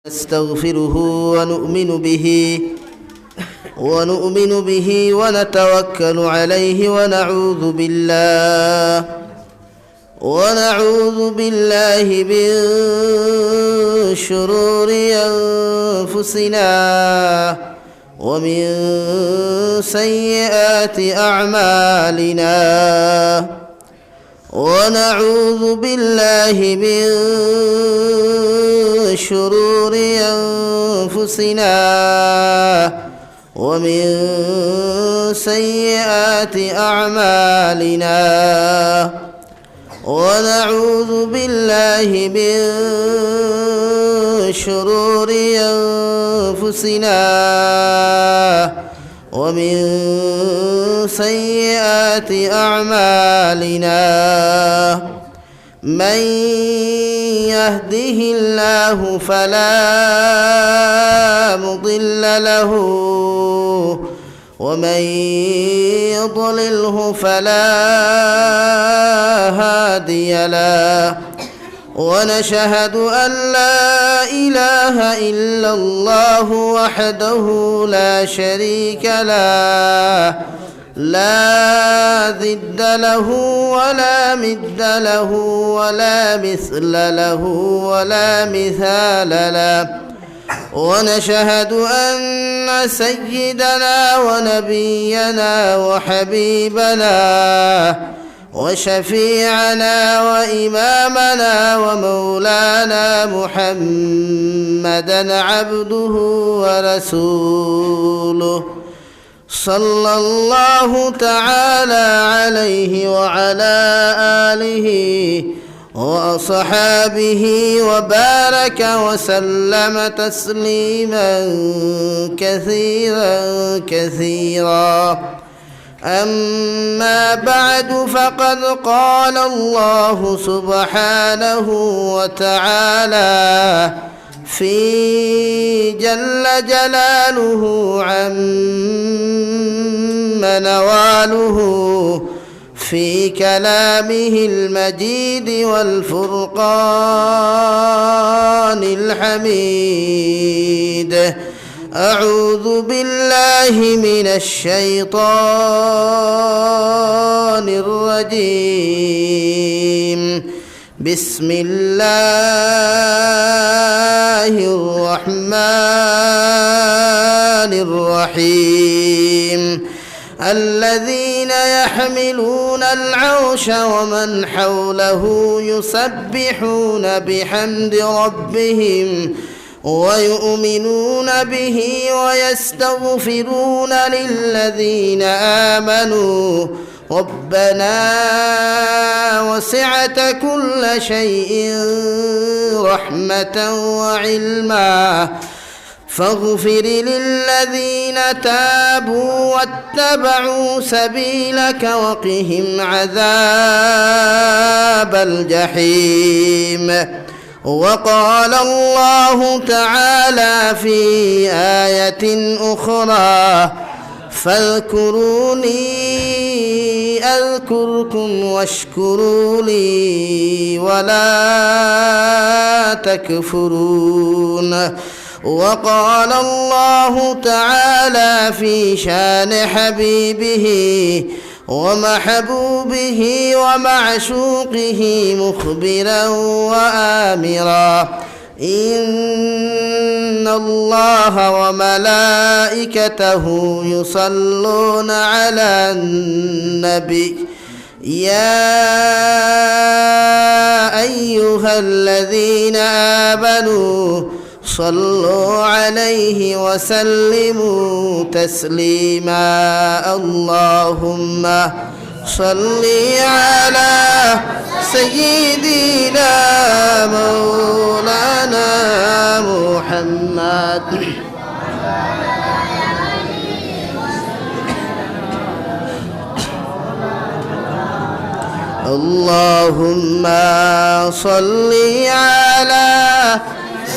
نستغفره ونؤمن به ونتوكل عليه ونعوذ بالله من شرور أنفسنا ومن سيئات أعمالنا ونعوذ بالله من شرور أنفسنا ومن سيئات أعمالنا ونعوذ بالله من شرور أنفسنا ومن سيئات أعمالنا من يهده الله فلا مضل له ومن يضلله فلا هادي له ونشهد أن لا إله إلا الله وحده لا شريك له لا ضد له ولا مد له ولا مثل له ولا مثال له ونشهد أن سيدنا ونبينا وحبيبنا وشفيعنا وإمامنا ومولانا محمدا عبده ورسوله صلى الله تعالى عليه وعلى آله وأصحابه وبارك وسلم تسليما كثيرا أما بعد فقد قال الله سبحانه وتعالى في جل جلاله عم نواله في كلامه المجيد والفرقان الحميد أعوذ بالله من الشيطان الرجيم بسم الله الرحمن الرحيم الذين يحملون العرش ومن حوله يسبحون بحمد ربهم ويؤمنون به ويستغفرون للذين آمنوا ربنا وسعت كل شيء رحمة وعلما فاغفر للذين تابوا واتبعوا سبيلك وقهم عذاب الجحيم وقال الله تعالى في آية أخرى فاذكروني أذكركم واشكروا لي ولا تكفرون وقال الله تعالى في شان حبيبه ومحبوبه ومعشوقه مخبرا وآمرا إن الله وملائكته يصلون على النبي يا أيها الذين آمنوا صلوا عليه وسلموا تسليما اللهم صل على سيدنا مولانا محمد اللهم صل على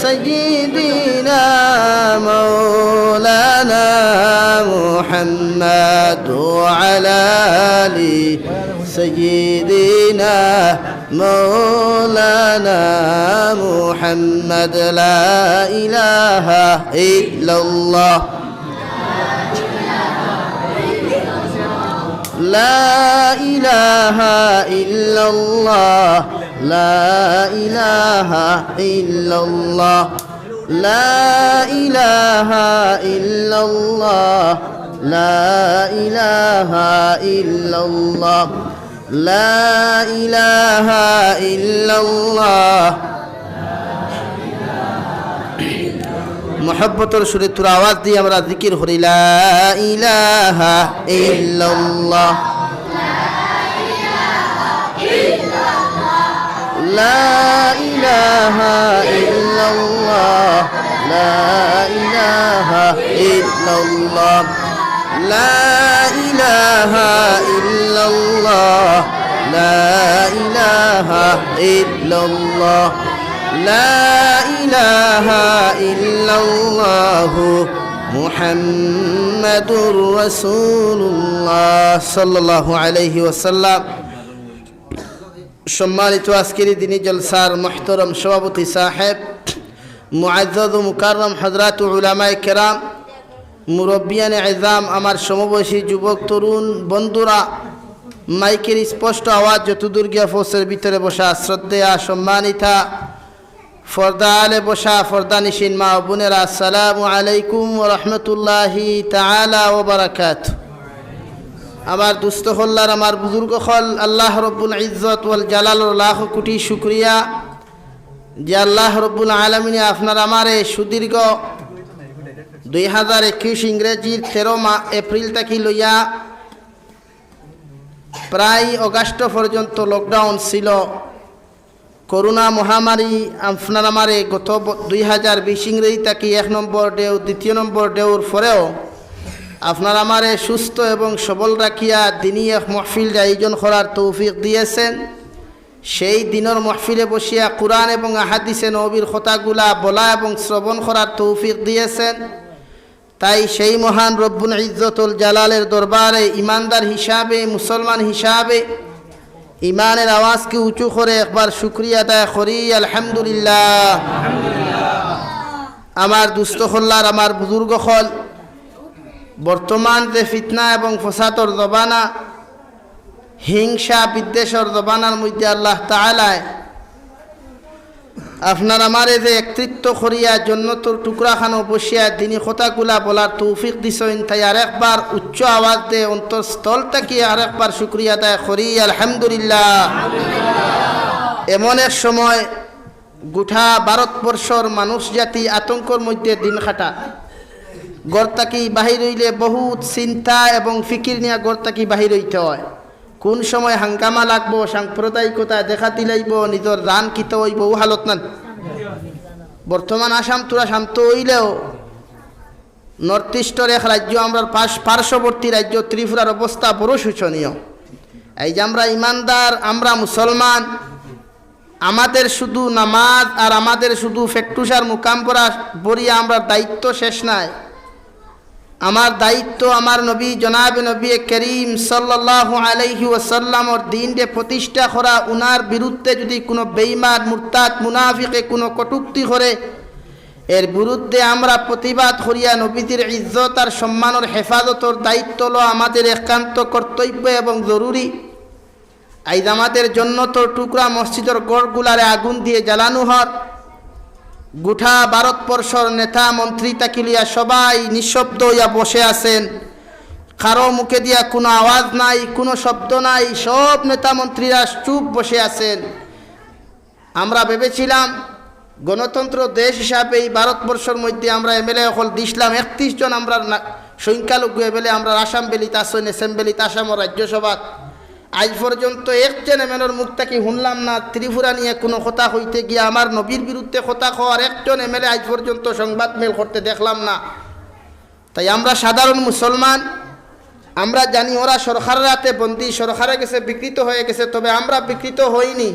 سيدنا مولانا محمد وعلى آل سيدنا مولانا محمد لا إله إلا الله لا إله إلا الله لا إله إلا الله لا إله إلا الله لا إله إلا الله لا إله إلا الله मोहब्बतर सुरे तुर आवाज दिए আমরা जिकिर करी ला इलाहा इल्लल्लाह ला इलाहा इल्लल्लाह ला इलाहा इल्लल्लाह ला इलाहा इल्लल्लाह ला इलाहा इल्लल्लाह لا إله إلا الله محمد رسول الله صلى الله عليه وسلم সম্মানিত আজকের দিনী জলসার মুহতারাম সভাপতি সাহেব মুআজ্জাজ ও মুকাররম হযরত উলামায়ে কেরাম মুরব্বিয়ানে ইজাম আমার সমবয়সী যুবক তরুণ বন্ধুরা মাইকের স্পষ্ট আওয়াজ যতদূর গিয়া ফোসের ভিতরে বসা শ্রদ্ধেয়া সম্মানিতা ফর্দা আলে বসা ফর্দা নিশিন মা বোনেরা আসসালামু আলাইকুম ওয়া রাহমাতুল্লাহি তাআলা ওয়া বারাকাতুহু আমার দুস্থ হল্লার আমার বুজুর্গ হল আল্লাহ রব্বুল ইজ্জত ওয়াল জালালুর লাখ কোটি শুকরিয়া যে আল্লাহ রব্বুল আলামিন আপনার আমারে সুদীর্ঘ 2021 ইংরেজির 13 এপ্রিল থেকে লইয়া প্রায় আগস্ট পর্যন্ত লকডাউন ছিল করোনা মহামারী আপনার আমারে গত 2020 ইংরেজি থেকে 1 নম্বর ডেউ 2 নম্বর ডেউর পরেও আপনার আমারে সুস্থ এবং সবল রাখিয়া দিনী এক মাহফিল আয়োজন করার তৌফিক দিয়েছেন সেই দিনের মাহফিলে বসিয়া কুরআন এবং হাদিসে নবীর কথাগুলা বলা এবং শ্রবণ করার তৌফিক দিয়েছেন তাই সেই মহান রব্বুল ইজ্জতুল জালালের দরবারে ইমানদার হিসাবে মুসলমান হিসাবে ইমানের আওয়াজকে উঁচু করে একবার শুকরিয়া আদায় করি আলহামদুলিল্লাহ আমার দুস্থ হল্লার আমার বুজুর্গ হল বর্তমান যে ফিতনা এবং ফসাদর জবানা হিংসা বিদ্বেষর জবানার মধ্যে আল্লাহ তাআলা আপনার আমারে যে একত্রিত করিয়া জন্নতর টুকরাখানো বসিয়া দিনী কথাগুলা বলার তৌফিক দিছেন তাই আরেকবার উচ্চ আওয়াজ দিয়ে অন্তরস্থল থেকে আরেকবার শুকরিয়া আদায় করি আলহামদুলিল্লাহ এমন এক সময় গোটা ভারতবর্ষর মানুষ জাতি আতঙ্কর মধ্যে দিন কাটা ঘর থেকে বাহির হইলে বহুত চিন্তা এবং ফিকির নিয়ে ঘর থেকে বাহির হইতে হয় কোন সময় হাঙ্গামা লাগবো সাম্প্রদায়িকতা দেখাতে লাইব নিজের রান কিতে হইব ও হালত না বর্তমান আসাম তোরা শান্ত হইলেও নর্থ ইস্টের এক রাজ্য আমরা পার্শ্ববর্তী রাজ্য ত্রিপুরার অবস্থা বড় শোচনীয় এই যে আমরা ইমানদার আমরা মুসলমান আমাদের শুধু নামাজ আর আমাদের শুধু ফেট্টুসার মুকাম করা বরিয়া আমরা দায়িত্ব শেষ নাই আমার দায়িত্ব আমার নবী জনাবে নবী করিম সাল্লাল্লাহু আলাইহি ওয়াসাল্লামর দ্বীনকে প্রতিষ্ঠা করা উনার বিরুদ্ধে যদি কোনো বেঈমান মুরতাদ মুনাফিকে কোনো কটূক্তি করে এর বিরুদ্ধে আমরা প্রতিবাদ করিয়া নবীজির ইজ্জত আর সম্মানের হেফাজতের দায়িত্ব হলো আমাদের একান্ত কর্তব্য এবং জরুরি আইজ আমাদের জন্নতর টুকরা মসজিদের গড়গুলারে আগুন দিয়ে জ্বালানো হয় গোটা ভারতবর্ষর নেতা মন্ত্রী তাকিলিয়া সবাই নিঃশব্দ হইয়া বসে আছেন কারো মুখে দিয়া কোনো আওয়াজ নাই কোনো শব্দ নাই সব নেতা মন্ত্রীরা চুপ বসে আছেন আমরা ভেবেছিলাম গণতন্ত্র দেশ হিসাবে এই ভারতবর্ষের মধ্যে আমরা এমএলএ হল দিছিলাম 31 জন আমরা সংখ্যালঘু এমএলএ আমরা আসাম বেলিত আসন অ্যাসেম্বলিতে আসাম রাজ্যসভা আজ পর্যন্ত একজন এমএলএর মুখ থেকে শুনলাম না ত্রিপুরা নিয়ে কোনো কথা হইতে গিয়ে আমার নবীর বিরুদ্ধে কথা হওয়ার একজন এমএলএ আজ পর্যন্ত সংবাদ মেল করতে দেখলাম না তাই আমরা সাধারণ মুসলমান আমরা জানি ওরা সরকারের হাতে বন্দী সরকারে গেছে বিকৃত হয়ে গেছে তবে আমরা বিকৃত হইনি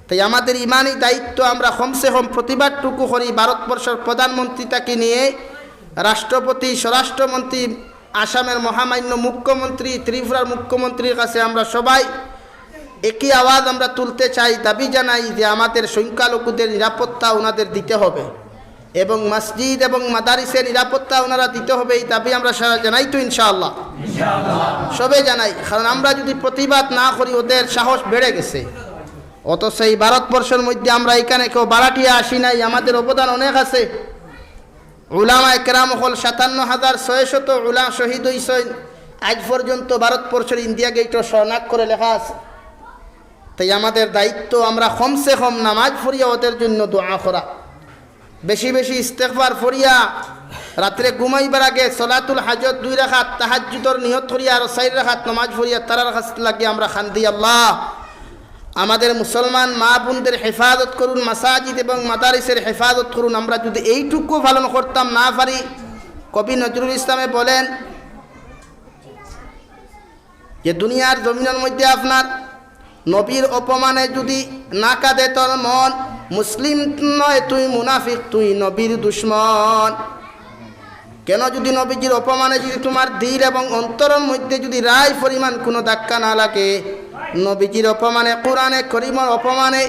তাই আমাদের ইমানি দায়িত্ব আমরা কমসে কম প্রতিবাদটুকু করি ভারতবর্ষের প্রধানমন্ত্রী তাকে নিয়ে রাষ্ট্রপতি স্বরাষ্ট্রমন্ত্রী আসামের মহামান্য মুখ্যমন্ত্রী ত্রিপুরার মুখ্যমন্ত্রীর কাছে আমরা সবাই একই আওয়াজ আমরা তুলতে চাই, দাবি জানাই যে আমাদের সংখ্যালঘুদের নিরাপত্তা ওনাদের দিতে হবে এবং মসজিদ এবং মাদারিসের নিরাপত্তা ওনারা দিতে হবে, এই দাবি আমরা সারা জানাই তো ইনশাআল্লাহ সবে জানাই। কারণ আমরা যদি প্রতিবাদ না করি ওদের সাহস বেড়ে গেছে। অথচ এই ভারতবর্ষের মধ্যে আমরা এখানে কেউ বাড়াটিয়া আসি নাই, আমাদের অবদান অনেক আছে। উলামা একরাম হল ৫৭,৬০০ উলামা শহীদ হইছেন আজ পর্যন্ত ভারতবর্ষের ইন্ডিয়া গেটও স্বর্ণাক করে লেখা আছে। তাই আমাদের দায়িত্ব আমরা কমসে কম নামাজ পড়িয়া ওদের জন্য দোয়া করা, বেশি বেশি ইস্তেগফার পড়িয়া, রাত্রে ঘুমাইবার আগে সলাতুল হাজত 2 রাকাত তাহাজ্জুদের নিয়ত করিয়া আর 4 রাকাত নামাজ পড়িয়া তারার কাছে লাগিয়ে আমরা খান্দি, আল্লাহ আমাদের মুসলমান মা বোনদের হেফাজত করুন, মাসাজিদ এবং মাদারিসের হেফাজত করুন। আমরা যদি এইটুকু পালন করতাম না পারি, কবি নজরুল ইসলামে বলেন যে দুনিয়ার জমিনের মধ্যে আপনার নবীর অপমানে যদি না কাঁদে তোর মন, মুসলিম নয় তুই মুনাফিক, তুই নবীর দুশ্মন। কেন যদি নবীজির অপমানে যদি তোমার দিল এবং অন্তরের মধ্যে যদি রায় পরিমাণ কোনো ধাক্কা না লাগে, নবীজির অপমানে, কোরআনে করিমের অপমানে,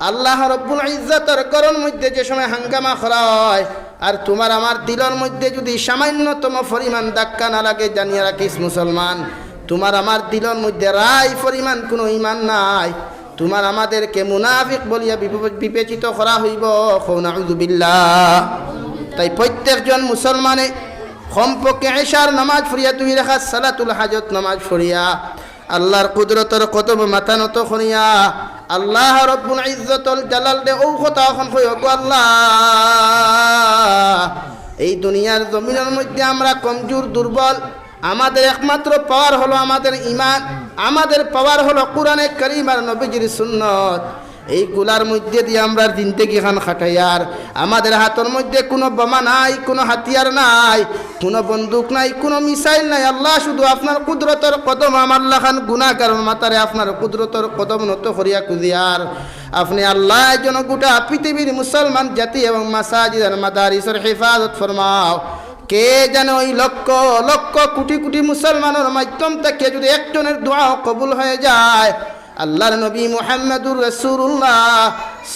আল্লাহ রব্বুল ইজ্জতের ঘরের মধ্যে যে সময় হাঙ্গামা করা হয়, আর তোমার আমার দিলের মধ্যে যদি সামান্যতম পরিমাণ ধাক্কা না লাগে, জানিয়ে রাখিস মুসলমান, তোমার আমার দিলের মধ্যে রায় পরিমাণ কোনো ঈমান নাই, তোমার আমাদেরকে মুনাফিক বলিয়া বিবেচিত করা হইব। নাউযু বিল্লাহ। তাই প্রত্যেকজন মুসলমানে কমপক্ষে এশার নামাজ পড়িয়া 2 রাকাত সালাতুল হাজত নামাজ পড়িয়া আল্লাহর কুদরতের কদমে মাথা নত করিয়া আল্লাহ রব্বুল ইজ্জতুল জালাল দে ও কথা এখন কই, গো আল্লাহ এই দুনিয়ার জমিনের মধ্যে আমরা কমজোর দুর্বল, আমাদের একমাত্র পাওয়ার হলো আমাদের ঈমান, আমাদের পাওয়ার হলো কোরআনে কারীম আর নবীজির সুন্নাত। এইগুলার মধ্যে দিয়ে আমরা জিন্দেগি খান খাটাইয়ার, আমাদের হাতের মধ্যে কোনো বোমা নাই, কোনো হাতিয়ার নাই, কোনো বন্দুক নাই, কোনো মিসাইল নাই। আল্লাহ শুধু আপনার কুদরতের কদম আমার লাখান গুনাহগার মাতারে আপনার কুদরতের কদম নত করিয়া কুদিয়ার আপনি আল্লাহ যেন গোটা পৃথিবীর মুসলমান জাতি এবং মাসাজিদ আর মাদারিসের হেফাজত ফরমাও। কে জানে ওই লক্ষ লক্ষ কোটি কোটি মুসলমানের মাধ্যম থেকে যদি একজনের দোয়া কবুল হয়ে যায়, আল্লাহর নবী মুহাম্মদুর রাসূলুল্লাহ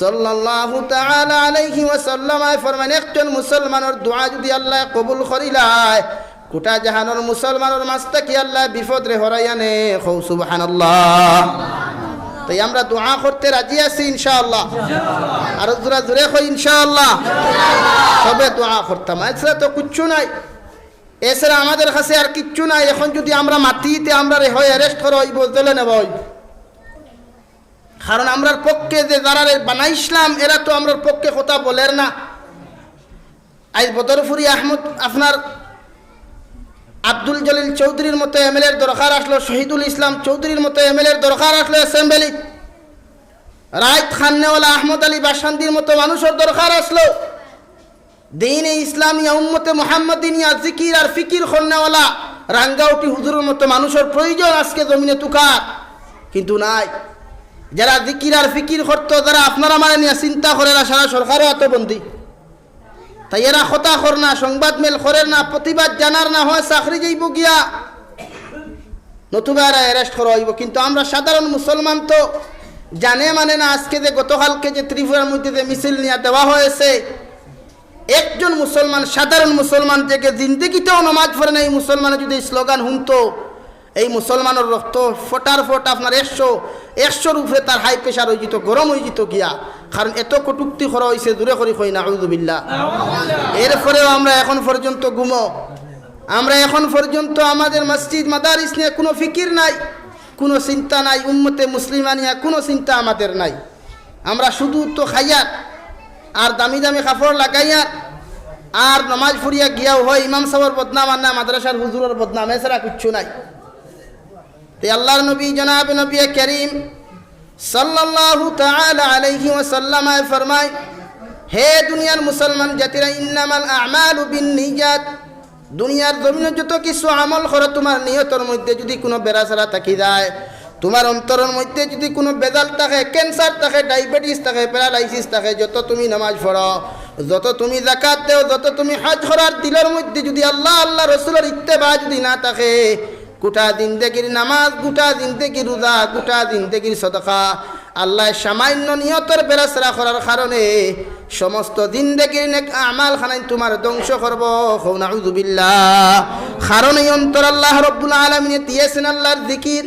সাল্লাল্লাহু তাআলা আলাইহি ওয়াসাল্লাম ফরমান, একজন মুসলমানের দোয়া যদি আল্লাহ কবুল করিলায়, গোটা জাহানের মুসলমানের মাঝ থেকে আল্লাহ বিপদ রে হরাই আনে। কও সুবহানাল্লাহ। তাই আমরা দোয়া করতে রাজি আছি ইনশাআল্লাহ, আর জোরে জোরে কই ইনশাআল্লাহ। তবে দোয়া করতাম, এছাড়া তো কিচ্ছু নাই, এছাড়া আমাদের কাছে আর কিচ্ছু নাই। এখন যদি আমরা মাটিতে আমরা হয় অ্যারেস্ট করা হইব, জেলে নেব হইব, কারণ আমরার পক্ষে যে যারা বানাইছিলাম এরা তো আমরার পক্ষে কথা বলের না। আজ বদরপুরি আহমদ আপনার আব্দুল জলিল চৌধুরীর মতো এমএলএর দরকার আসলো, শহীদুল ইসলাম চৌধুরীর মতো এমএলএর দরকার আসলো অ্যাসেম্বলি, রাইত খান্নেওয়ালা আহমদ আলী বাসান্দির মতো মানুষের দরকার আসলো, দিন ইসলামিয়া উম্মতে মুহাম্মাদিনিয়া জিকির আর ফিকির খন্নেওয়ালা রাঙ্গাউটি হুজুরের মতো মানুষের প্রয়োজন আজকে জমিনে তুকার, কিন্তু নাই। যারা জিকির আর ফিকির করতো, যারা আপনারা মানে নিয়ে চিন্তা করে না, সারা সরকারও আত্মবন্দী, তাই এরা কথা কর না, সংবাদ মেল করেন না, প্রতিবাদ জানার না হয় চাকরি যাইব গিয়া, নতুবা এরা অ্যারেস্ট করা হইব। কিন্তু আমরা সাধারণ মুসলমান তো জানে মানে না। আজকে যে গতকালকে যে ত্রিপুরার মধ্যে যে মিছিল নিয়ে দেওয়া হয়েছে, একজন মুসলমান, সাধারণ মুসলমান থেকে জিন্দগিতেও নামাজ পড়ে না, এই মুসলমানের যদি স্লোগান শুনতো, এই মুসলমানের রক্ত ফোটার ফোট আপনার 100 উপরে তার হাই প্রেশার হয়ে যেত, গরম হয়ে যেত গিয়া, কারণ এত কটুক্তি করা হয়েছে। দূরে করি কই নাউযু বিল্লাহ। এরপরেও আমরা এখন পর্যন্ত আমরা এখন পর্যন্ত আমাদের মসজিদ মাদারিস নিয়ে কোনো ফিকির নাই, কোনো চিন্তা নাই, উম্মতে মুসলিমা নিয়ে কোনো চিন্তা আমাদের নাই। আমরা শুধু তো খাইয়ার আর দামি দামি কাপড় লাগাইয়ার আর নামাজ পড়িয়া গিয়াও হয় ইমাম সাহেবের বদনাম আর না মাদ্রাসার হুজুরের বদনাম, এছাড়া কিচ্ছু নাই। তে আল্লাহর নবী জনাব নবী করিম সাল্লাল্লাহু তাআলা আলাইহি ওয়াসাল্লাম ফরমায়, হে দুনিয়ার মুসলমান জাতিরা, ইন্নামাল আ'মালু বিন্নিয়াত, দুনিয়ার জমিনে যত কিছু আমল করো, তোমার নিয়তের মধ্যে যদি কোনো বেরাসারা থাকি যায়, তোমার অন্তরের মধ্যে যদি কোনো বেজাল থাকে, ক্যান্সার থাকে, ডায়াবেটিস থাকে, প্যারালাইসিস থাকে, যত তুমি নামাজ পড়ো, যত তুমি যাকাত দেও, যত তুমি হজ করার, দিলের মধ্যে যদি আল্লাহ আল্লাহ রসুলের ইত্তেবা যদি না থাকে, গোটা জিন্দেগির নামাজ, গোটা জিন্দেগির রোজা, গোটা জিন্দেগির সদকা আল্লাহ সামান্য নিয়তের বেরাসরা করার কারণে সমস্ত জিন্দেগির নেক আমাল খানাই তোমার ধ্বংস করব। নাউযু বিল্লাহ। কারণ এই অন্তর আল্লাহ রব্বুল আলামিন দিয়েছেন আল্লাহর জিকির,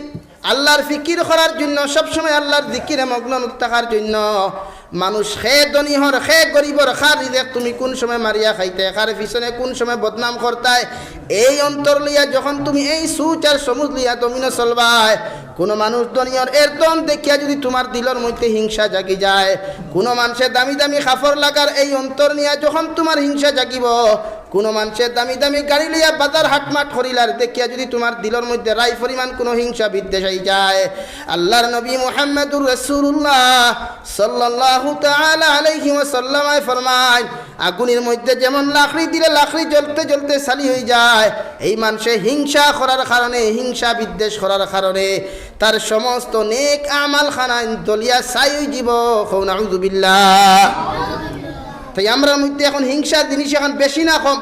আল্লাহর ফিকির করার জন্য, সবসময় আল্লাহর জিকিরে মগ্ন থাকার জন্য। মানুষ খে ধনীহর খে গরিবর খার রিজেক তুমি কোন সময় মারিয়া খাইতে, খার পিছনে কোন সময় বদনাম করতায়, এই অন্তর লইয়া যখন তুমি এই সুচ আর সমুজ লইয়া জমিনে চলবায়, কোনো মানুষ ধনীহর এর দম দেখিয়া যদি তোমার দিলের মধ্যে হিংসা জাগি যায়, কোনো মানুষের দামি দামি কাপড় লাগার এই অন্তর নিয়া যখন তোমার হিংসা জাগিব, কোনো মানুষের দামি দামি গাড়ি লইয়া বাজার হাটমাট করিলার দেখিয়া যদি তোমার দিলের মধ্যে রাই পরিমাণ কোনো হিংসা বিদ্বেষ হয়ে যায়, আল্লাহর নবী মুহাম্মদুর রাসূলুল্লাহ সাল্লাল্লাহু তাআলা আলাইহি ওয়াসাল্লাম ফরমায়, আগুনের মধ্যে যেমন লাকড়ি দিলে লাকড়ি জ্বলতে জ্বলতে সালি হয়ে যায়, এই মানুষে হিংসা করার কারণে, হিংসা বিদ্বেষ করার কারণে তার সমস্ত নেক আমাল খানা দলিয়া ছাই হয়ে যাব। নাউযু বিল্লাহ। তাই আমরা মধ্যে এখন হিংসার জিনিস এখন বেশি না কম?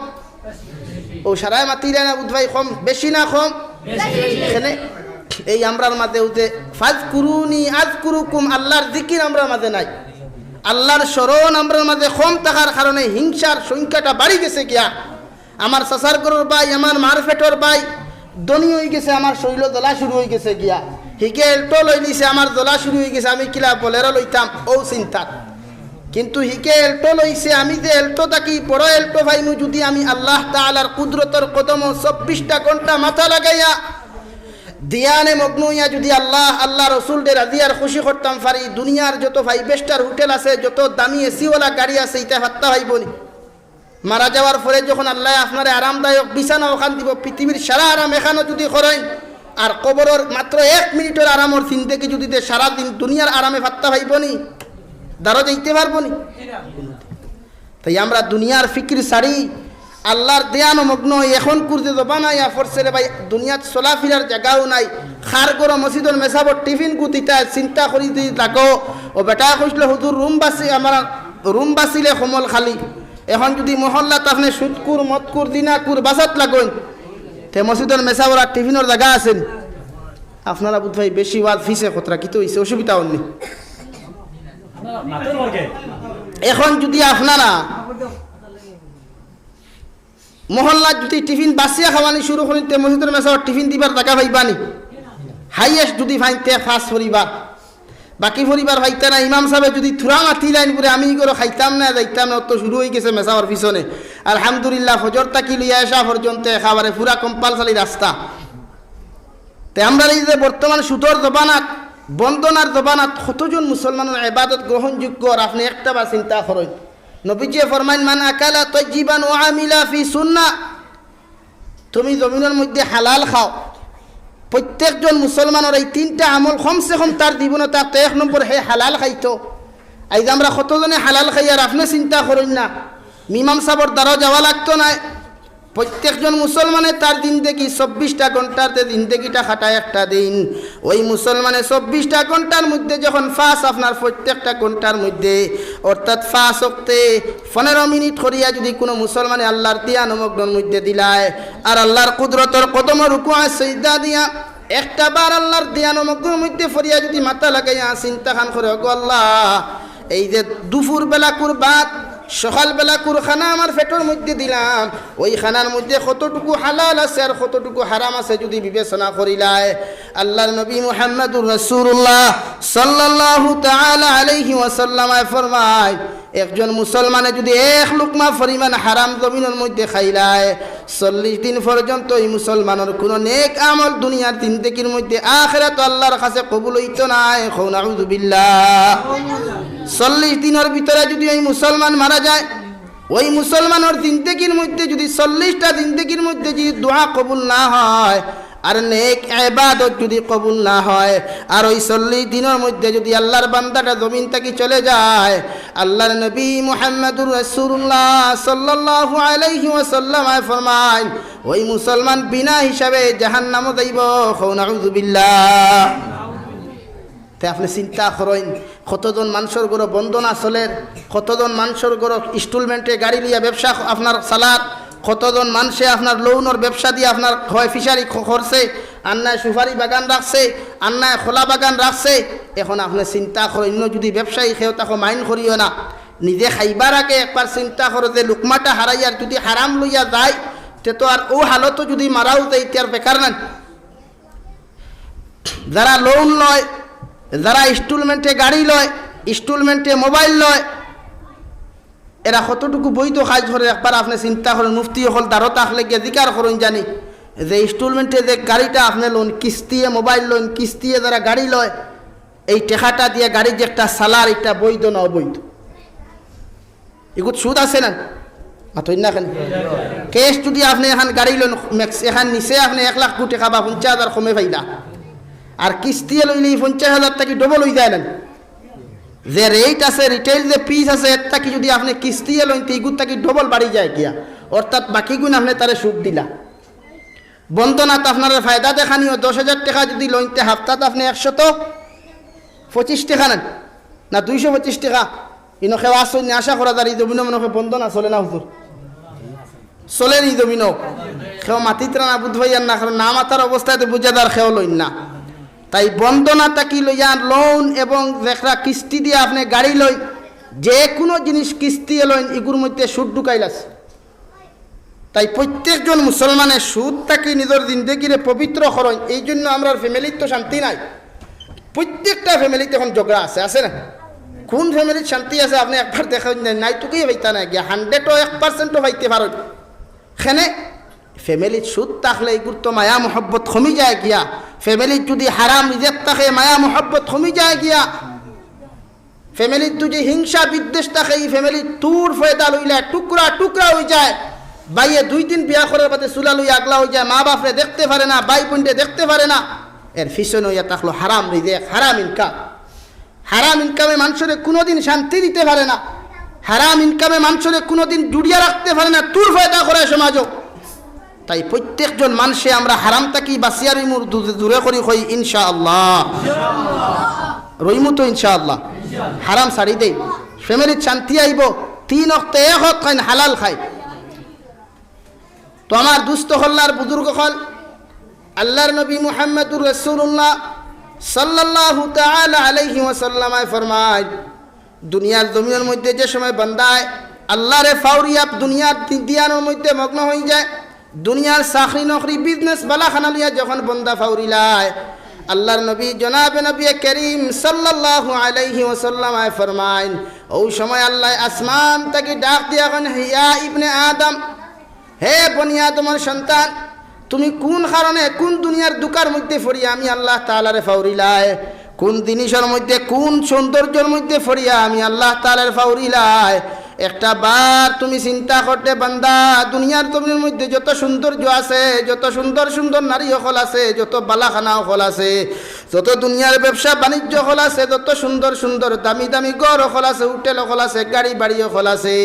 ও সারায় মাতিরা না বুধভাই, কম বেশি না কম? এখানে এই আমরার মাঝে উঠে ফাজকুরুনি আযকুরুকুম, আল্লাহর জিকির আমরার মাঝে নাই, আল্লাহর স্মরণ আমরার মাঝে কম থাকার কারণে হিংসার সংখ্যাটা বাড়ি গেছে গিয়া। আমার চাচার গরুর ভাই, আমার মার পেটর ভাই ধনী হয়ে গেছে, আমার শৈল জ্বলা শুরু হয়ে গেছে গিয়া। হিকে এল্টো লই নিছে, আমার জ্বলা শুরু হয়ে গেছে, আমি কিলা বলেরও লইতাম ও চিন্তা। কিন্তু হিকে এল্টো লইছে, আমি যে এল্টো থাকি বড় এল্টো ভাইমু, যদি আমি আল্লাহ তাআলার কুদরতর কদম 24টা ঘন্টা মাথা লাগাইয়া দিয়ানে মগ্ন হইয়া যদি আল্লাহ আল্লাহ রসুলদের রাজি আর খুশি করতাম পারি, দুনিয়ার যত 5 স্টার হোটেল আছে, যত দামি এসিওয়ালা গাড়ি আছে, এটা ভাত্তা ভাইবনি। মারা যাওয়ার পরে যখন আল্লাহ আপনার আরামদায়ক বিছানা ওখান দিব, পৃথিবীর সারা আরাম এখানে যদি করেন, আর কবরের মাত্র 1 মিনিটের আরামর জিন্দেগি যদি দে, সারাদিন দুনিয়ার আরামে ভাত্তা ভাইবনি, দাঁড়ো যাইতে পারবো নি? তাই আমরা দুনিয়ার ফিকির ছাড়ি আল্লাহর দেয়ানো মগ্ন এখন করতে দেবা নাই ফরছে রে ভাই। দুনিয়াত চলাফিরার জায়গাও নাই, খার গরম মসজিদের মেসাবর টিফিন কুতিতা চিন্তা করি থাকো। ও বেটা কইছিল হুজুর রুম বাসি, আমার রুম বাসিলে সমল খালি। এখন যদি মহল্লাত আপনি সুদকুর মদকুর দিনাকুর বাসাত লাগেন, তে মসজিদের মেসাবর আর টিফিনের জায়গা আছেন? আপনারা বুধ ভাই বেশি ওয়াজ ফিসে কতরা কিন্তু হয়েছে, অসুবিধা হননি। এখন যদি আপনারা মহল্লা যদি টিফিন বাসিয়া খাওয়ানি শুরু করেন, মসজিদের মেসাবর টিফিন দিবার টাকা ভাইবানি হাইয়েস্ট যদি ভাইতে 5 পরিবার, বাকি পরিবার ভাইতে না। ইমাম সাহেব যদি থুরা মাতি লাইন করে আমি করে খাইতাম না যাইতাম না, তো শুরু হয়ে গেছে মেসাবর পিছনে। আলহামদুলিল্লাহ ফজর তাকি লইয়া আসা পর্যন্ত একেবারে পুরা কম্পালসারি রাস্তা। তে আমরা এই যে বর্তমান সুতোর জবানাত, বন্দনার জবানাত কতজন মুসলমানের ইবাদত গ্রহণযোগ্য আপনি একটা বা চিন্তা করেন। নবীজি ফরমাইন, মান আকালা তাইয়িবান ওয়া আমিলা ফি সুন্নাহ, তুমি জমিনের মধ্যে হালাল খাও। প্রত্যেকজন মুসলমানের এই 3টা আমল কমসে কম তার জীবনে তার 1 নম্বর হে হালাল খাইতো। এই যে আমরা কতজনে হালাল খাই আর আপনি চিন্তা করেন না, ইমাম সাহেবের দ্বারা যাওয়া লাগতো না। প্রত্যেকজন মুসলমানের তার জিন্দেগি 24টা ঘন্টার জিন্দেগিটা খাটায় একটা দিন। ওই মুসলমানের 24টা ঘন্টার মধ্যে যখন 5 আপনার প্রত্যেকটা ঘন্টার মধ্যে অর্থাৎ 5 ওয়াক্তে 15 মিনিট করিয়া যদি কোনো মুসলমানে আল্লাহর তিয়ানমগ্নের মধ্যে দিলায়, আর আল্লাহর কুদরতর কদম রুকুআ সিজদা দিয়া একটা বার আল্লাহর তিয়ানমগ্নের মধ্যে ফরিয়া যদি মাথা লাগাইয়া চিন্তা খান করে, গো আল্লাহ, এই যে দুপুর বেলা কুরবাত, সকালবেলা কুর খানা আমার পেটের মধ্যে দিলাম, ওই খানার মধ্যে কতটুকু হালাল আছে আর কতটুকু হারাম আছে যদি বিবেচনা করিলায়, আল্লাহর নবী মুহাম্মদুর রাসূলুল্লাহ সাল্লাল্লাহু তাআলা আলাইহি ওয়াসাল্লাম ফরমায়, একজন মুসলমানে যদি 1 লুকমা পরিমাণ হারাম জমিনের মধ্যে খাইলায়, 40 দিন পর্যন্ত এই মুসলমানের কোনো নেক আমল দুনিয়ার জিন্দেগির মধ্যে আখিরাত আল্লাহর কাছে কবুল হইতো না। নাউযু বিল্লাহ। 40 দিনের ভিতরে যদি এই মুসলমান মারা যায়, ওই মুসলমানের জিন্দেগির মধ্যে যদি 40টা জিন্দেগির মধ্যে যদি দোয়া কবুল না হয়, আর নেক ইবাদত যদি কবুল না হয়, আর ওই 40 দিনের মধ্যে যদি আল্লাহর বান্দাটা জমিন থেকে চলে যায়, আল্লাহর নবী মুহাম্মদুর রাসূলুল্লাহ সাল্লাল্লাহু আলাইহি ওয়াসাল্লাম ফরমায়, ওই মুসলমান বিনা হিসাবে জাহান্নামে যাইব। নাউযু বিল্লাহ। তাই আপনি চিন্তা করেন, কতজন মানুষের গড় বন্দনা চলের, কতজন মানুষের গড় ইনস্টলমেন্টে গাড়ি লিয়া ব্যবসা আপনার চালার, কতজন মানুষে আপনার লোনের ব্যবসা দিয়ে আপনার হয় ফিশারি করছে, আন্নায় সুপারি বাগান রাখছে, আন্নায় খোলা বাগান রাখছে। এখন আপনি চিন্তা করেন, অন্য যদি ব্যবসায়ী খেয়েও তাকে মাইন্ড করিও না, নিজে খাইবার আগে একবার চিন্তা করো যে লুকমাটা হারাই আর যদি হারাম লইয়া যায় তে তো আর ও হালতো যদি মারাও যায় তার বেকার না। যারা লোন লয়, যারা ইনস্টলমেন্টে গাড়ি লয়, ইনস্টলমেন্টে মোবাইল লয়, এরা কতটুকু বৈধ কাজ করে একবার আপনি চিন্তা করেন। মুফতি হল তারও তাহলে গিয়ে জিকার করুন জানি যে ইনস্টলমেন্টে যে গাড়িটা আপনি লোন, কিস্তিয়ে মোবাইল লোন, কিস্তিয়ে যারা গাড়ি লয়, এই টেকাটা দিয়ে গাড়ি যে একটা সালার, এটা বৈধ না অবৈধ? এগুলো সুদ আছে না? মাতই না কেন? কেস যদি আপনি এখন গাড়ি লোন এখান নিচে আপনি 1 লাখ টাকা বা 50,000 কমে পাইলা, আর কিস্তিয়ে লইলে 50,000 টাকা ডবল হয়ে যায় না। যে রেট আছে, রিটেল যে পিস আছে, এর থাকি যদি আপনি কিস্তিয়ে লইন এইগুলো থাকি ডবল বাড়ি যায় গিয়া, অর্থাৎ বাকি গুণ আপনি তারে সুদ দিলা। বন্ধনাত আপনার ফায়দা দেখানিও 10,000 টাকা যদি লইনতে হাফতাত আপনি 125 টাকা নেন না 225 টাকা। ইনো খেওয়া আসলে আশা করা যায় এই জমিন মনে হয় বন্ধনা চলে না হুজুর, চলে নি জমিনও খেও মাতিত্রা না বুধ ভাইয়ার না, কারণ না মাতার অবস্থায় বুঝাদার খেও লইন না। তাই বন্ধনা তাকি লইয়া লোন এবং যেটা কিস্তি দিয়ে আপনি গাড়ি লই, যে কোনো জিনিস কিস্তি লইন, এগুলোর মধ্যে সুদ ঢুকাইলাস। তাই প্রত্যেকজন মুসলমানের সুদ তাকে নিজের জিন্দগিরে পবিত্র করেন। এই জন্য আমরা ফ্যামিলির তো শান্তি নাই। প্রত্যেকটা ফ্যামিলিতে এখন ঝগড়া আছে, আছে না? কোন ফ্যামিলির শান্তি আছে আপনি একবার দেখেন নাই, টুকুই পাইতা না গিয়া 100% পাইতে পারেন। সেনে ফ্যামিলির সুদ থাকলে এগুলো তো মায়া মোহব্বত কমি যায় গিয়া। ফ্যামিলির যদি হারাম রিজেক্ট থাকে মায়া মোহব্বত কমি যায় গিয়া। ফ্যামিলির যদি হিংসা বিদ্বেষ থাকে, এই ফ্যামিলির তুর ফয়দা লইলে টুকরা টুকরা হয়ে যায়। বাইয়ে 2-3 বিয়া করার বাদে চুলা লইয়া আগলা হয়ে যায়, মা বাপরে দেখতে পারে না, ভাই বোনরে দেখতে পারে না। এর পিছনে হইয়া থাকলো হারাম রিজেক্ট, হারাম ইনকাম। হারাম ইনকামে মানুষের কোনোদিন শান্তি দিতে পারে না। হারাম ইনকামে মানুষের কোনোদিন জুড়িয়ে রাখতে পারে না, তুর ফয়দা করে সমাজও। তাই প্রত্যেকজন মানুষে আমরা হারাম থাকি বাসিয়ার ইমুর দূরে করি হই ইনশাআল্লাহ, রইমু তো ইনশাআল্লাহ। হারাম ছাড়ি দেই, ফ্যামিলির শান্তি আইব। 3 ওয়াক্তে 1 ওয়াক্ত খাই, হালাল খাই। তো আমার দুস্থ হল্লার বুজুর্গ হল আল্লাহর নবী মুহাম্মদুর রাসূলুল্লাহ সাল্লাল্লাহু তাআলা আলাইহি ওয়াসাল্লাম ফরমায়, দুনিয়ার জমিনের মধ্যে যে সময় বান্দায় আল্লাহরে ফাউরিয়া দুনিয়ার দিয়ানোর মধ্যে মগ্ন হয়ে যায়, দুনিয়ার চাকরি নকরি বিজনেস বালাখানা লিয়া যখন বন্দা ফাউরিলায়, আল্লাহর নবী জনাবে নবী করিম সাল্লাল্লাহু আলাইহি ওয়াসাল্লাম ফরমায়, ওই সময় আল্লাহ আসমান থেকে ডাক দিয়া কোন হিয়া ইবনে আদম, হে বনি আদমের সন্তান, তুমি কোন কারণে কোন দুনিয়ার দুকার মধ্যে ফরিয়া আমি আল্লাহ তাআলারে ফাউরিলায়, কোন জিনিসের মধ্যে কোন সৌন্দর্যের মধ্যে ফরিয়া আমি আল্লাহ তাআলার ফাউরিলায়। একটা বার তুমি চিন্তা করতে বান্দা, দুনিয়ার জমিনের মধ্যে যত সৌন্দর্য আছে, যত সুন্দর সুন্দর নারী হল আছে, যত বালাখানা হল আছে, যত দুনিয়ার ব্যবসা বাণিজ্য হল আছে, যত সুন্দর সুন্দর দামি দামি ঘর হল আছে, হোটেল হল আছে, গাড়ি বাড়ি হল আছে,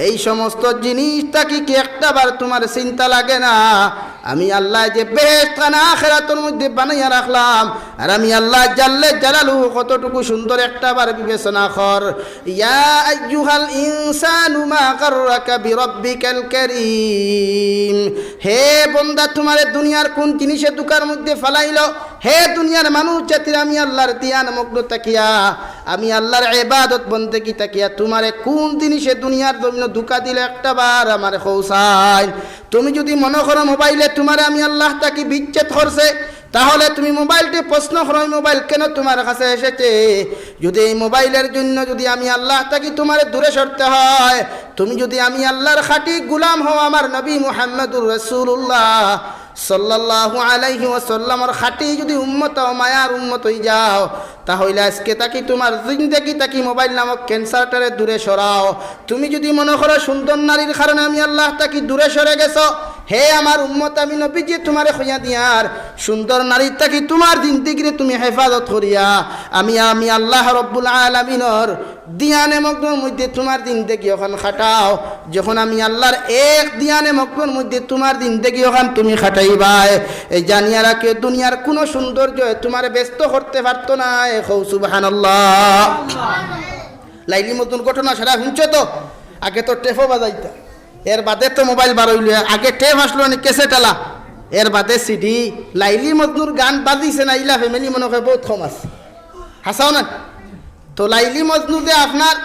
এই সমস্ত জিনিসটা কি একটা বার তোমার চিন্তা লাগে না আমি আল্লাহ যে বেহেশত খানা আখিরাতের মধ্যে বানাইয়া রাখলাম, আর আমি আল্লাহ জাল্লে জালালুহু কতটুকু সুন্দর একটা বার বিবেচনা কর। ইয়া আইয়ুহাল ইনসানু মা গাররাকা বিরাব্বিকাল কারীম, হে বান্দা তোমারে দুনিয়ার কোন জিনিসে দুকার মধ্যে ফলাইলো, হে দুনিয়ার মানুষ জাতির আমি আল্লাহর ধ্যান মগ্ন তাকিয়া, আমি আল্লাহর ইবাদত বন্দেগী তাকিয়া তোমারে কোন জিনিসে দুনিয়ার জন্য দুকা দিলে একটা বার আমারে খৌসাই। তুমি যদি মনে করো মোবাইলে তোমারে আমি আল্লাহ তাকে বিচ্ছেদ করছে, তাহলে তুমি মোবাইলটি প্রশ্ন করো মোবাইল কেন তোমার কাছে এসেছে। যদি এই মোবাইলের জন্য যদি আমি আল্লাহ তাকে তোমার দূরে সরতে হয়, তুমি যদি আমি আল্লাহর খাঁটি গুলাম হও, আমার নবী মুহাম্মদুর রাসূলুল্লাহ সাল্লাল্লাহু আলাইহি ওয়াসাল্লামের খাঁটি যদি উম্মত ও মায়ার উম্মত হয়ে যাও, তাহলে আজকে তাকি তোমার জিন্দেগি তাকি মোবাইল নামক ক্যান্সারটারে দূরে সরাও। তুমি যদি মনে করো সুন্দর নারীর কারণে আমি আল্লাহ তাকি দূরে সরে গেছো, হে আমার উম্মত আমি নবীজি তোমারে খইয়া দিয়ার সুন্দর নারীর তাকি তোমার জিন্দেগিরে তুমি হেফাজত করিয়া আমি আল্লাহ রব্বুল আলামিনের দিয়ানে মগ্নের মধ্যে তোমার জিন্দেগি ওখান খাটাও। যখন আমি আল্লাহর এক দিয়ানে মগ্নের মধ্যে তোমার জিন্দেগি ওখান তুমি খাটাইবাই, এই জানিয়া রাখে দুনিয়ার কোনো সৌন্দর্য তোমার ব্যস্ত করতে পারতো না। সুবহানাল্লাহ। লাইলি মতন ঘটনা সেটা শুনছো তো? আগে তো টেপও বাজাইতা, এর বাদে তো মোবাইল বার হইল, আগে টেপ আসলো না ক্যাসেট আলা, এর বাদে সিডি লাইলি মজনুর গান বাজিছে না, ইলা ফ্যামিলি মনে হয় বহুত কম আছে, হাসাও না? তো লাইলি মজনু যে আপনার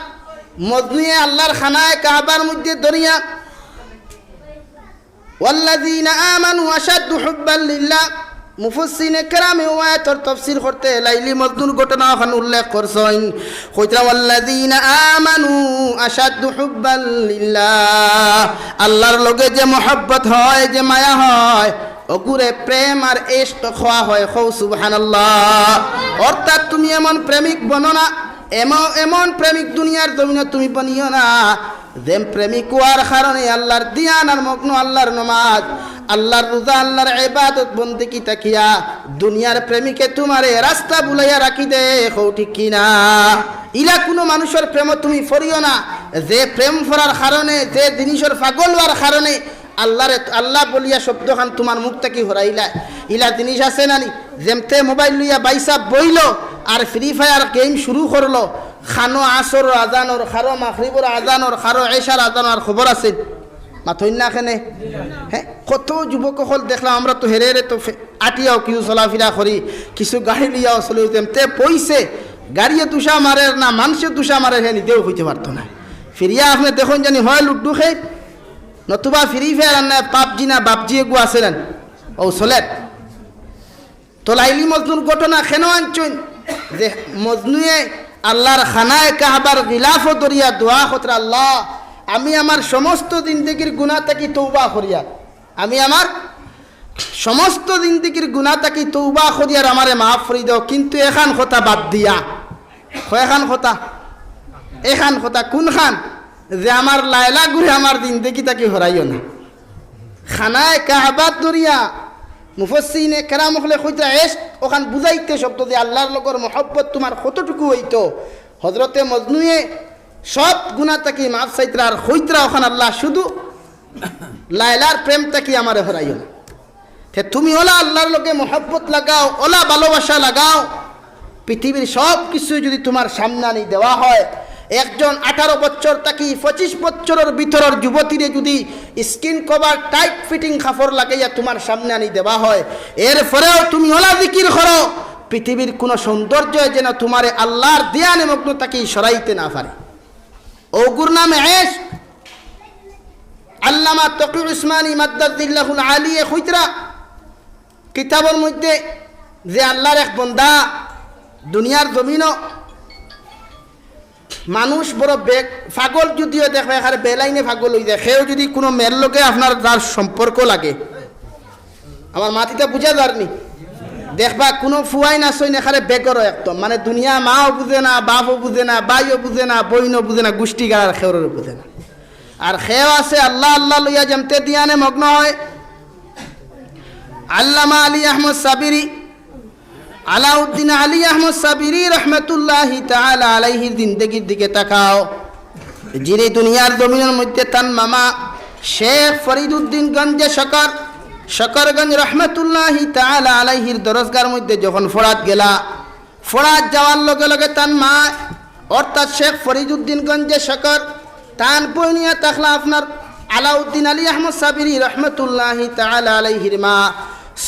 মজনুয়ে আল্লাহর খানায় কাবার মধ্যে দরিয়া ওয়াল্লাযীনা আমানু আশাদ্দু হুব্বান লিল্লাহ, মুফাসসিরিনে কেরামে ওয়ায়াতর তাফসীর করতে লাইলি মজনুর ঘটনা ওখানে উল্লেখ করছেন। কইরা ওয়াল্লাযীনা আমানু আশাদ্দু হুব্বান লিল্লাহ, আল্লাহর লগে যে মহব্বত হয়, যে মায়া হয়, ওগুরে প্রেম আর ইশক খোয়া হয়। খৌ সুবহানাল্লাহ। অর্থাৎ তুমি এমন প্রেমিক বনো না, এমন প্রেমিক দুনিয়ার জমিনে তুমি বনিও না যে প্রেমিক হওয়ার কারণে আল্লাহর দিয়ান আর মগ্ন, আল্লাহর নমাজ, আল্লাহর রোজা, আল্লাহর ইবাদত বন্দেগি তাকিয়া দুনিয়ার প্রেমিকে তোমারে রাস্তা বুলাইয়া রাখি দে। কও ঠিক কিনা? ইলা কোনো মানুষের প্রেম তুমি ফরিও না, যে প্রেম ফরার কারণে, যে জিনিসের পাগল হওয়ার কারণে আল্লাহ বলিয়া শব্দখান তোমার মুখ থেকে হরাইলা। ইলা জিনিস আছে নানি, যেমতে মোবাইল লইয়া বাইসা বইল আর ফ্রি ফায়ার গেম শুরু করলো, খানো আসর আজানোর, খারো মাগরিবর আজানোর, খারো এশার আজানোর খবর আছে মাথইন না খেনে? হ্যাঁ, কত যুবক হল দেখলাম আমরা, তো হেরে হেরে তো আটিয়াও কিছু চলাফেরা করি, কিছু গাড়ি লিয়াও চলে যেমতে পইছে, গাড়িয়ে তুষা মারে না মানুষে তুষা মারে, হে নিজেও হইতে পারতো না। ফিরিয়া আপনি দেখুন জানি হয় লুড্ডু খেয়ে, নতুবা ফ্রি ফায়ার না পাবজি না বাপজি এগু আছে না, ও চলে। তো লাইলি মজনুর ঘটনা কেন আনছেন? যে মজনুয়ে আল্লাহর খানায় কাবার গিলাফ দরিয়া দোয়া খতরা, আল্লাহ আমি আমার সমস্ত জিন্দেগির গুনাহ থেকে তওবা করিয়া, আমি আমার সমস্ত জিন্দেগির গুনাহ থেকে তওবা করিয়ার আমারে মাফ করে দাও। কিন্তু এখান কথা বাদ দিয়া, এখান কথা কোন খান? যে আমার লাইলা ঘুরে আমার জিন্দেগি তাকে হরাইও না। খানায় কাবার দরিয়া মুফাসসিরিনে কেরাম হলে কইতা ইশক ওখান বুঝাইতে শব্দ যে আল্লাহর লগর মহব্বত তোমার কতটুকু হইতো। হযরতে মজনুয়ে সব গুনাহ থেকে মাফ চাইতরা আর হইতরা ওখান আল্লাহ শুধু লাইলার প্রেম থেকে আমারে হরাইও না। তে তুমি ওলা আল্লাহর লগে মহব্বত লাগাও, ওলা ভালোবাসা লাগাও, পৃথিবীর সব কিছু যদি তোমার সামনে আনি দেওয়া হয়, একজন 18 বছর থাকি 25 বছরের ভিতরের যুবতীরে যদি স্কিন কভার টাইট ফিটিং কাপড় লাগাইয়া তোমার সামনে আনি দেওয়া হয়, এরপরেও তুমি ওলা জিকির করো, পৃথিবীর কোনো সৌন্দর্য যেন তোমারে আল্লাহর দিয়ানে মগ্ন থাকি সরাইতে না পারে। ওগুর নামে ইশক। আল্লামা তকি উসমানী মাদ্দাদিল্লাহুল আলিয়ে খুইতরা কিতাবের মধ্যে যে আল্লাহর এক বন্দা দুনিয়ার জমিনও মানুষ বড় পাগল যদিও দেখবে এখানে বেলাইনে পাগল হয়ে যায়, সেও যদি কোনো মেয়ের লোকে আপনার তার সম্পর্ক লাগে, আমার মাটিটা বুঝা যারনি, দেখবা কোনো ফুয়াই না সইন এখানে বেগরও একদম, মানে দুনিয়া মাও বুঝে না, বাপও বুঝে না, বাইও বুঝে না, বইনও বুঝে না, গোষ্ঠী গাড়ার খেওরেরও বুঝে না। আর খেও আছে আল্লাহ আল্লাহ লইয়া যেমতে দিয়ানে মগ্ন হয়। আল্লামা আলী আহমদ সাবিরি, আলাউদ্দিন আলী আহমদ সাবিরি রহমতুল্লাহি তাআলা আলাইহির জিন্দেগির দিকে তাকাও। যিনি দুনিয়ার জমিনের মধ্যে তার মামা শেখ ফরিদউদ্দিন গঞ্জে শকরগঞ্জ রহমতুল্লাহি তাআলা আলাইহির দরজগার মধ্যে যখন ফরাত গেলা, ফরাত যাওয়ার লগে লগে তার মা অর্থাৎ শেখ ফরিদউদ্দিন গঞ্জে শকর তান বইনিয়া তাকলা আপনার আলাউদ্দিন আলী আহমদ সাবিরি রহমতুল্লাহি তাআলা আলাইহির মা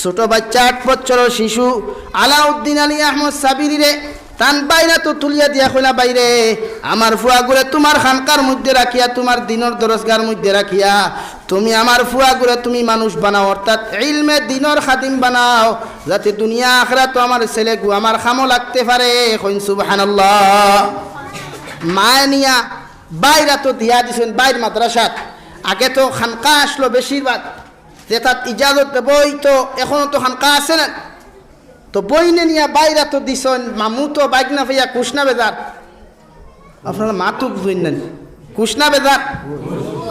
ছোট বাচ্চা 8 বছরের শিশু আলাউদ্দিন আলী আহমদ সাবিরি রে তান বাইরে তো তুলিয়া দিয়া কইলা, বাইরে আমার ফুয়াগুরে তোমার খানকার মধ্যে রাখিয়া, তোমার দিনের দরজগার মধ্যে রাখিয়া তুমি আমার ফুয়াগুরে তুমি মানুষ বানাও, অর্থাৎ ইলমে দিনের খাদিম বানাও, যাতে দুনিয়া আখিরাত তো আমার ছেলে গু আমার খামো লাগতে পারে। কইন সুবহানাল্লাহ। মায় নিয়া বাইরা তো দিয়া দিছেন বাইর মাদ্রাসাত, আগে তো খানকা আসলো বেশিরভাগ, যে তার ইজাজত বই তো এখনো তো খানকা আছে না, তো বই নিয়া বাইরা তো দিছেন। মামু তো বাইক না ভাইয়া কুশনা বেজার, আপনারা মাতু বুঝেন না, কুশনা বেজার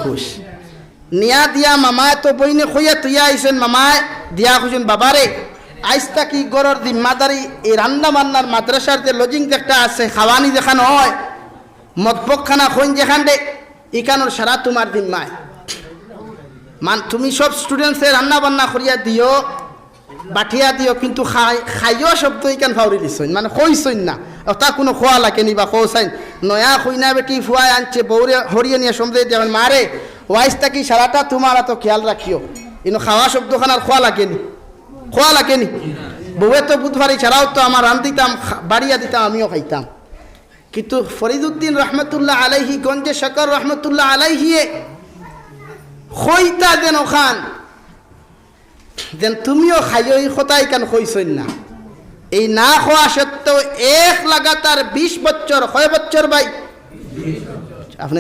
খুশ নিয়া দিয়া মামায় তো বইনে খইয়া তুইয়া আইছেন, মামায় দিয়া খুঁজেন বাবারে আইসটা কি গরর জিম্মাদারি এই রান্না বান্নার মাদ্রাসার যে লজিং একটা আছে, খাওয়ানি যেখানে হয়, মতপকখানা খইন যেখান দে ইকানোর সারা তোমার জিম্মায়, তুমি সব স্টুডেন্টসে রান্না বান্না করিয়া দিও, বাঠিয়া দিও, কিন্তু খাইও শব্দ ইকান ফাউরি দিছইন, মানে কইছইন না, তা কোনো খোয়া লাগে নি বা কৌসাইন নয়া খুইনা বেটি ফুয়াই আনছে বৌরে হরিয়ে নিয়ে সমঝে দেবেন, মারে ওয়াইসটা কি সারাটা তোমার তো খেয়াল রাখিও। ইনো খাওয়া শব্দখানার খোয়া লাগেনি বউয়ে তো বুধবারি ছাড়াও তো আমার রান দিতাম বাড়িয়া দিতাম আমিও খাইতাম কিন্তু ফরিদুদ্দিন রহমতুল্লাহ আলাইহি গঞ্জে শকর রহমতুল্লাহ আলাইহিয়ে খইতা যেন খান যেন তুমিও খাইও এই খোতাই কেন খইছই না এই না খোয়া সত্ত্বেও এক লাগাতার 20 বছর কয় বছর ভাই আপনি